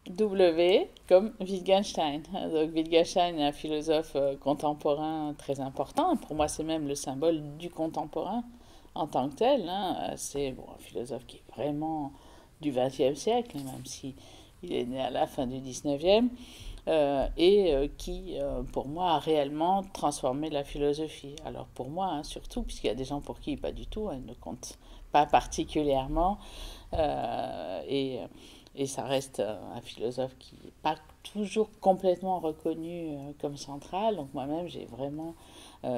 W comme Wittgenstein. Donc Wittgenstein est un philosophe contemporain très important. Pour moi, c'est même le symbole du contemporain en tant que tel, hein. C'est bon, un philosophe qui est vraiment du XXe siècle, même si il est né à la fin du XIXe, qui, pour moi, a réellement transformé la philosophie. Alors pour moi, hein, surtout, puisqu'il y a des gens pour qui pas du tout, hein, il ne compte pas particulièrement, et ça reste un philosophe qui n'est pas toujours complètement reconnu comme central. Donc moi-même, j'ai vraiment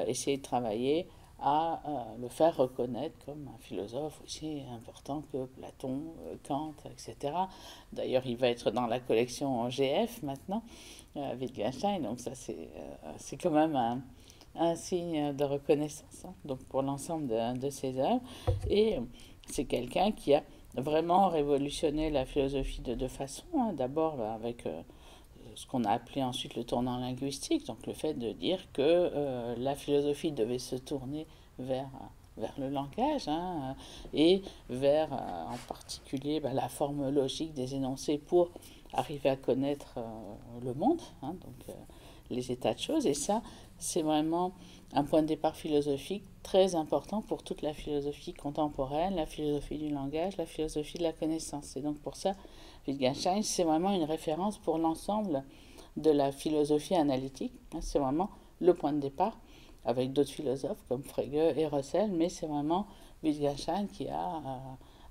essayé de travailler à le faire reconnaître comme un philosophe aussi important que Platon, Kant, etc. D'ailleurs, il va être dans la collection GF maintenant, Wittgenstein, donc ça c'est quand même un signe de reconnaissance, hein, donc pour l'ensemble de ses œuvres. Et c'est quelqu'un qui a vraiment révolutionné la philosophie de deux façons, hein. D'abord avec ce qu'on a appelé ensuite le tournant linguistique, donc le fait de dire que la philosophie devait se tourner vers, vers le langage, hein, et vers en particulier la forme logique des énoncés pour arriver à connaître le monde, hein, donc les états de choses. Et ça, c'est vraiment un point de départ philosophique très important pour toute la philosophie contemporaine, la philosophie du langage, la philosophie de la connaissance. Et donc pour ça, Wittgenstein, c'est vraiment une référence pour l'ensemble de la philosophie analytique. C'est vraiment le point de départ, avec d'autres philosophes comme Frege et Russell, mais c'est vraiment Wittgenstein qui a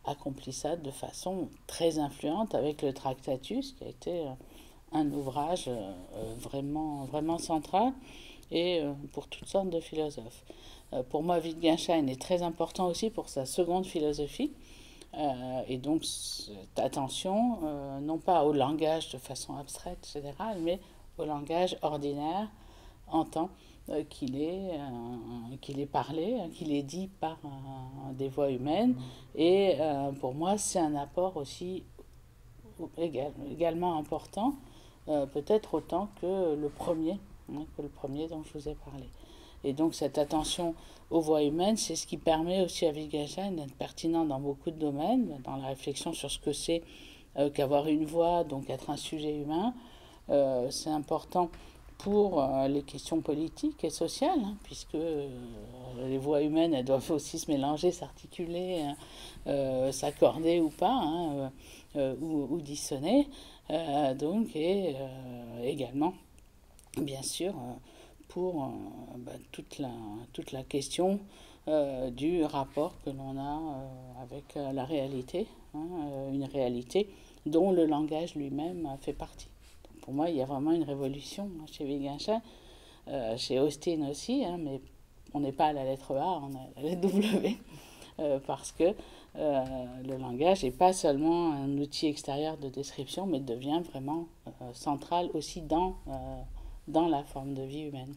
accompli ça de façon très influente avec le Tractatus, qui a été un ouvrage vraiment, vraiment central, et pour toutes sortes de philosophes. Pour moi, Wittgenstein est très important aussi pour sa seconde philosophie, et donc, attention, non pas au langage de façon abstraite, générale, mais au langage ordinaire en tant qu'il est parlé, qu'il est dit par des voix humaines. Et pour moi, c'est un apport aussi également important, peut-être autant que le premier dont je vous ai parlé. Et donc cette attention aux voix humaines, c'est ce qui permet aussi à Wittgenstein d'être pertinent dans beaucoup de domaines, dans la réflexion sur ce que c'est qu'avoir une voix, donc être un sujet humain. C'est important pour les questions politiques et sociales, hein, puisque les voix humaines, elles doivent aussi se mélanger, s'articuler, s'accorder ou pas, hein, ou dissonner. Donc, et également, bien sûr, pour toute la question du rapport que l'on a avec la réalité, hein, une réalité dont le langage lui-même fait partie. Donc pour moi, il y a vraiment une révolution chez Wittgenstein, chez Austin aussi, hein, mais on n'est pas à la lettre A, on est à la lettre W, parce que le langage n'est pas seulement un outil extérieur de description, mais devient vraiment central aussi dans la forme de vie humaine.